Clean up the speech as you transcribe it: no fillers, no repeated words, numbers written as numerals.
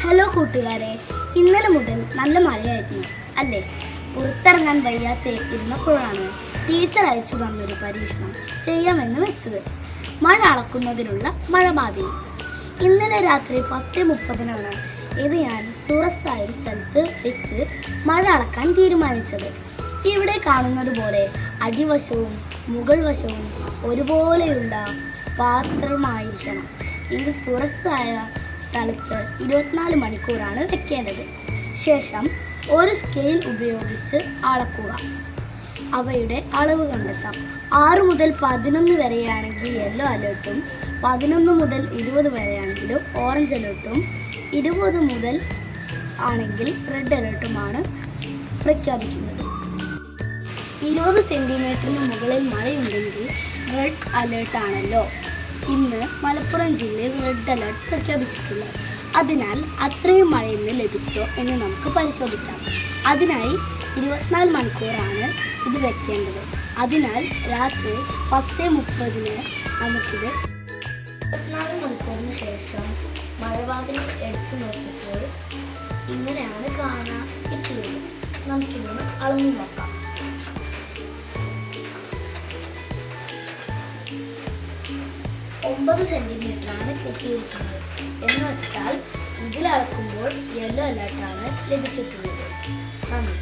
Hello കൂട്ടുകാരെ, ഇന്നലെ മുതൽ നല്ല മഴയായിരുന്നു അല്ലേ? പുറത്തിറങ്ങാൻ വയ്യാത്ത ഇരുന്നപ്പോഴാണ് ടീച്ചർ അയച്ചു തന്നൊരു പരീക്ഷണം ചെയ്യാമെന്ന് വെച്ചത്. മഴ അളക്കുന്നതിനുള്ള മഴപാതിനി. ഇന്നലെ രാത്രി 10:30 ഇത് ഞാൻ തുറസ്സായൊരു സ്ഥലത്ത് വെച്ച് മഴ അളക്കാൻ തീരുമാനിച്ചത്. ഇവിടെ കാണുന്നത് പോലെ അടിവശവും മുകൾ വശവും ഒരുപോലെയുള്ള പാത്രമായിരിക്കണം. ഇത് തുറസ്സായ സ്ഥലത്ത് 24 മണിക്കൂറാണ് വെക്കേണ്ടത്. ശേഷം ഒരു സ്കെയിൽ ഉപയോഗിച്ച് അളക്കുക. അവയുടെ അളവ് കണ്ടെത്താം. 6 മുതൽ 11 വരെയാണെങ്കിൽ യെല്ലോ അലേർട്ടും 11 മുതൽ 20 വരെയാണെങ്കിലും ഓറഞ്ച് അലേർട്ടും 20 മുതൽ ആണെങ്കിൽ റെഡ് അലേർട്ടുമാണ് പ്രഖ്യാപിക്കുന്നത്. 20 സെൻറ്റിമീറ്ററിന് മുകളിൽ മഴയുണ്ടെങ്കിൽ റെഡ് അലേർട്ടാണല്ലോ. ഇന്ന് മലപ്പുറം ജില്ലയിൽ റെഡ് അലേർട്ട് പ്രഖ്യാപിച്ചിട്ടുള്ളത്. അതിനാൽ അത്രയും മഴ ഇന്ന് ലഭിച്ചോ എന്ന് നമുക്ക് പരിശോധിക്കാം. അതിനായി 24 മണിക്കൂറാണ് ഇത് വെക്കേണ്ടത്. അതിനാൽ രാത്രി 10:30 നമുക്കിത് 24 മണിക്കൂറിന് ശേഷം മഴപാതിനി എടുത്തു നോക്കിയപ്പോൾ ഇങ്ങനെയാണ് കാണാൻ കിട്ടിയത്. നമുക്കിതൊന്ന് അളന്നു നോക്കാം. 9 സെൻറ്റിമീറ്ററാണ് കിട്ടിയിരിക്കുന്നത്. എന്ന് വെച്ചാൽ ഇതിലളക്കുമ്പോൾ യെല്ലോ അലേർട്ടാണ് ലഭിച്ചിട്ടുള്ളത്. നന്ദി.